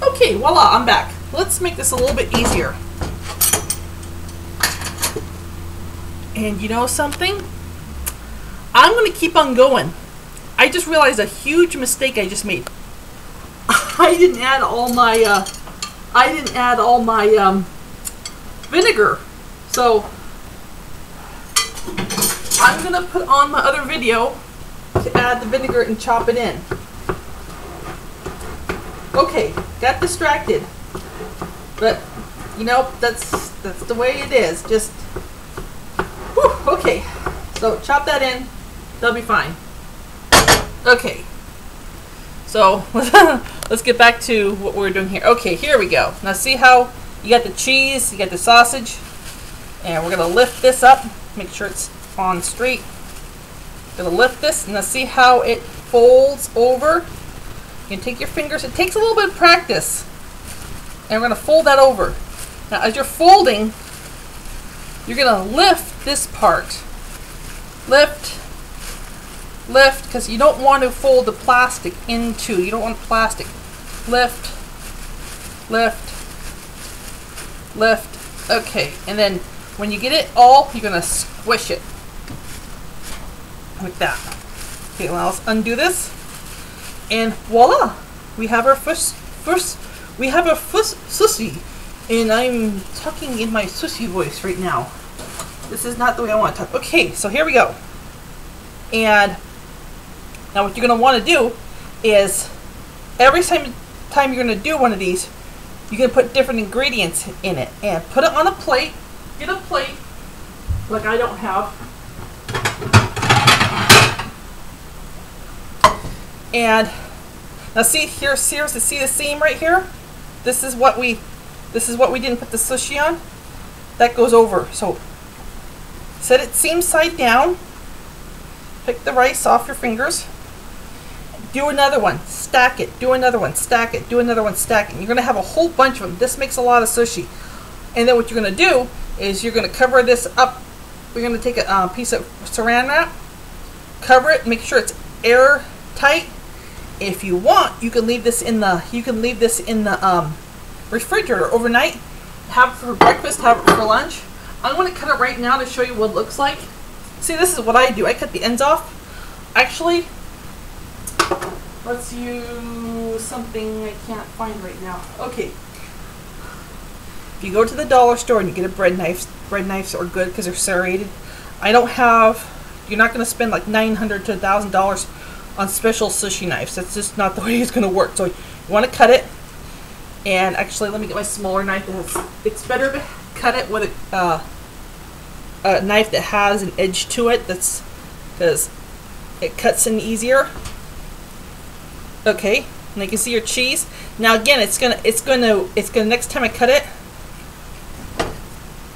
Okay, voila, I'm back. Let's make this a little bit easier. And you know something? I'm going to keep on going. I just realized a huge mistake I just made. I didn't add all my vinegar. So I'm going to put on my other video to add the vinegar and chop it in. Okay, got distracted. But you know, that's the way it is. Just whew, okay. So chop that in. That'll be fine. Okay. So let's get back to what we're doing here. Okay, here we go. Now see how you got the cheese, you got the sausage, and we're gonna lift this up. Make sure it's on straight. Gonna lift this, and now see how it folds over. You can take your fingers. It takes a little bit of practice, and we're gonna fold that over. Now, as you're folding, you're gonna lift this part. Lift. Lift, because you don't want to fold the plastic into. You don't want plastic. Lift, lift, lift. Okay, and then when you get it all, you're gonna squish it like that. Okay, well, let's undo this, and voila, we have our sushi. And I'm talking in my sushi voice right now. This is not the way I want to talk. Okay, so here we go. And now what you're going to want to do is every time you're going to do one of these, you're going to put different ingredients in it and put it on a plate. Get a plate like I don't have. And now see here, see the seam right here? This is what we didn't put the sushi on. That goes over. So set it seam side down. Pick the rice off your fingers. Do another one, stack it, do another one, stack it, do another one, stack it. You're going to have a whole bunch of them. This makes a lot of sushi. And then what you're going to do is you're going to cover this up. We're going to take a piece of saran wrap, cover it, make sure it's airtight. If you want, you can leave this in the refrigerator overnight. Have it for breakfast, have it for lunch. I'm going to cut it right now to show you what it looks like. See, this is what I do. I cut the ends off. Actually, let's use something I can't find right now. Okay. If you go to the dollar store and you get a bread knives are good because they're serrated. You're not going to spend like $900 to $1,000 on special sushi knives. That's just not the way it's going to work. So you want to cut it. And actually, let me get my smaller knife. It's better to cut it with a knife that has an edge to it. That's because it cuts in easier. Okay, and you can see your cheese. Now again, it's gonna next time I cut it.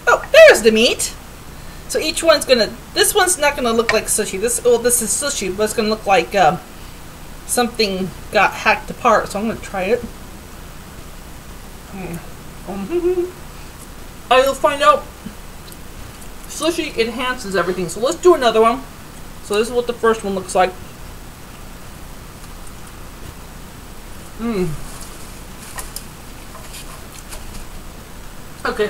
Oh, there's the meat. So each one's this one's not gonna look like sushi. This is sushi, but it's gonna look like something got hacked apart. So I'm gonna try it. I'll find out. Sushi enhances everything. So let's do another one. So this is what the first one looks like. Okay.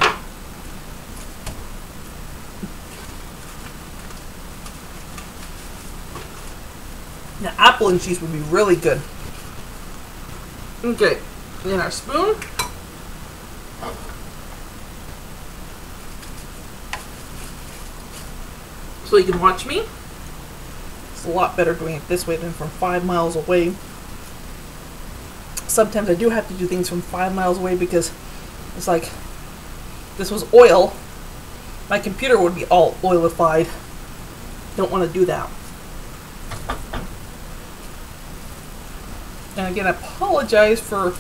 Now apple and cheese would be really good. Okay. Then our spoon. So you can watch me. It's a lot better doing it this way than from 5 miles away. Sometimes I do have to do things from 5 miles away because it's like this was oil. My computer would be all oilified. Don't want to do that. And again, I apologize for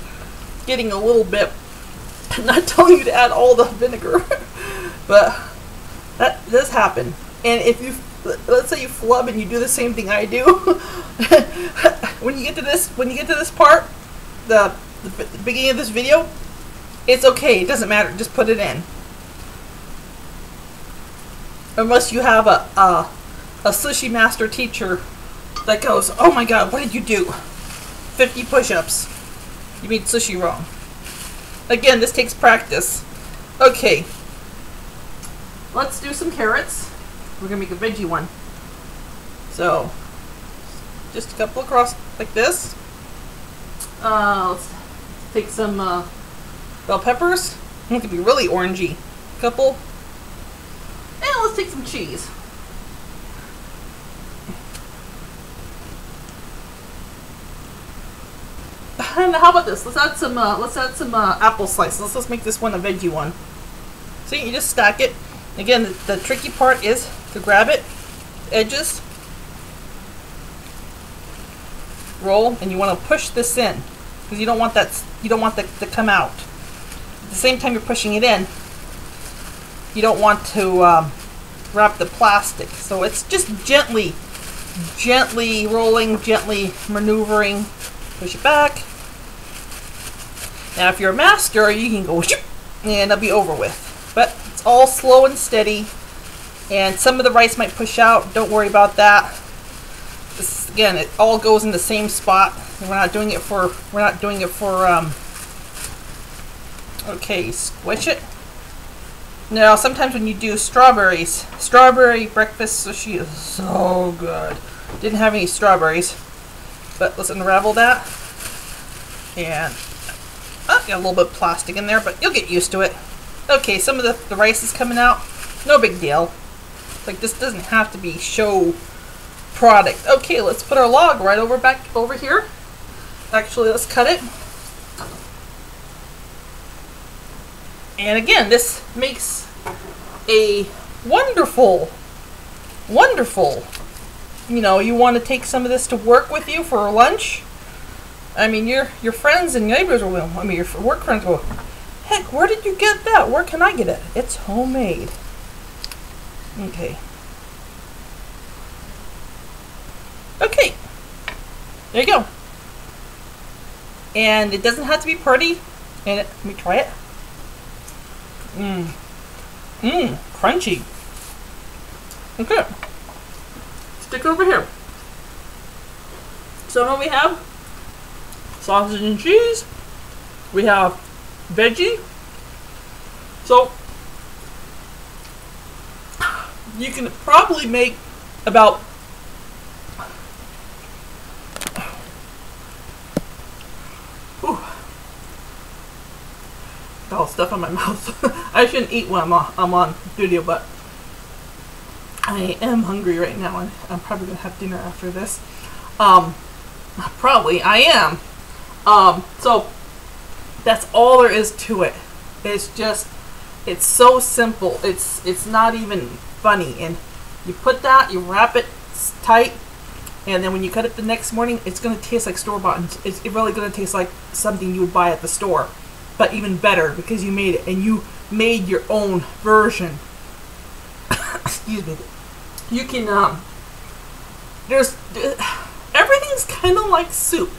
getting a little bit, not telling you to add all the vinegar, but that does happen. And if you, let's say you flub and you do the same thing I do, when you get to this part, the beginning of this video, it's okay. It doesn't matter. Just put it in. Unless you have a sushi master teacher that goes, "Oh my God, what did you do? 50 push-ups. You made sushi wrong." Again, this takes practice. Okay. Let's do some carrots. We're gonna make a veggie one. So, just a couple across like this. Let's take some bell peppers. It could be really orangey. A couple. And let's take some cheese. And how about this? Let's add some apple slices. Let's make this one a veggie one. See, you just stack it. Again, the tricky part is to grab it, edges, roll, and you want to push this in because you don't want that to come out. At the same time you're pushing it in, you don't want to wrap the plastic. So it's just gently rolling, gently maneuvering. Push it back. Now, if you're a master, you can go and it'll be over with. But it's all slow and steady, and some of the rice might push out. Don't worry about that. This, again, it all goes in the same spot. And we're not doing it for. Okay, squish it. Now, sometimes when you do strawberry breakfast sushi is so good. Didn't have any strawberries, but let's unravel that. And got a little bit of plastic in there, but you'll get used to it. Okay, some of the rice is coming out. No big deal. Like, this doesn't have to be show product. Okay, let's put our log right back over here. Actually, let's cut it. And again, this makes a wonderful, you know, you want to take some of this to work with you for lunch. I mean, your friends and neighbors will, I mean, your work friends will, heck, where did you get that? Where can I get it? It's homemade. Okay. Okay. There you go. And it doesn't have to be pretty. And let me try it. Crunchy. Okay. Stick over here. So what we have? Sausage and cheese. We have veggie. So you can probably make about got stuff in my mouth. I shouldn't eat when I'm on video, but I am hungry right now, and I'm probably gonna have dinner after this. Probably I am. So that's all there is to it. It's just, it's so simple. It's not even funny. And you put that, you wrap it tight, and then when you cut it the next morning, it's gonna taste like store-bought. It's really gonna taste like something you would buy at the store, but even better because you made it and you made your own version. Excuse me. You can everything's kind of like soup.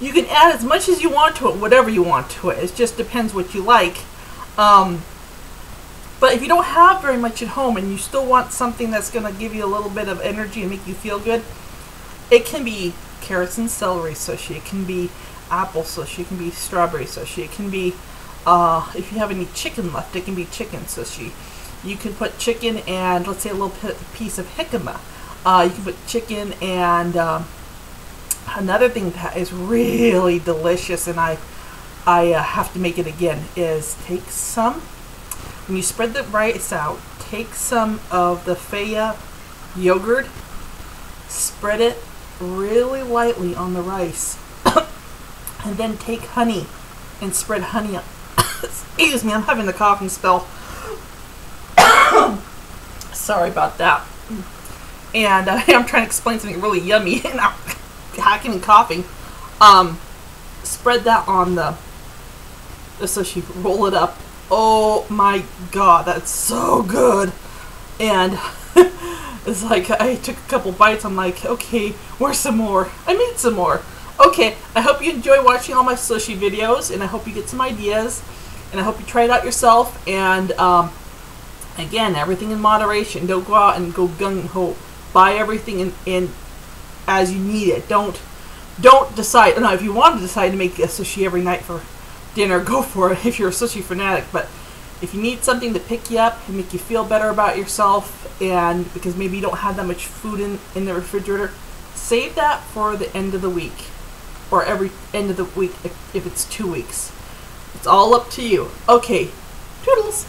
You can add as much as you want to it, whatever you want to it. It just depends what you like. But if you don't have very much at home and you still want something that's going to give you a little bit of energy and make you feel good, it can be carrots and celery sushi. It can be apple sushi. It can be strawberry sushi. It can be, if you have any chicken left, it can be chicken sushi. You can put chicken and, let's say, a little piece of jicama. You can put chicken and another thing that is really delicious, and I have to make it again, is take some, when you spread the rice out, take some of the Faya yogurt, spread it really lightly on the rice, and then take honey and spread honey on. Excuse me, I'm having a coughing spell. Sorry about that. And I'm trying to explain something really yummy and I'm hacking and coughing. Spread that on the sushi, roll it up. Oh my god, that's so good. And it's like, I took a couple bites, I'm like, okay, where's some more? I made some more. Okay, I hope you enjoy watching all my sushi videos, and I hope you get some ideas, and I hope you try it out yourself. And again, everything in moderation. Don't go out and go gung-ho. Buy everything in as you need it. Don't decide. No, if you want to decide to make a sushi every night for dinner, go for it if you're a sushi fanatic. But if you need something to pick you up and make you feel better about yourself, and because maybe you don't have that much food in the refrigerator, save that for the end of the week, or every end of the week if it's 2 weeks. It's all up to you. Okay, toodles.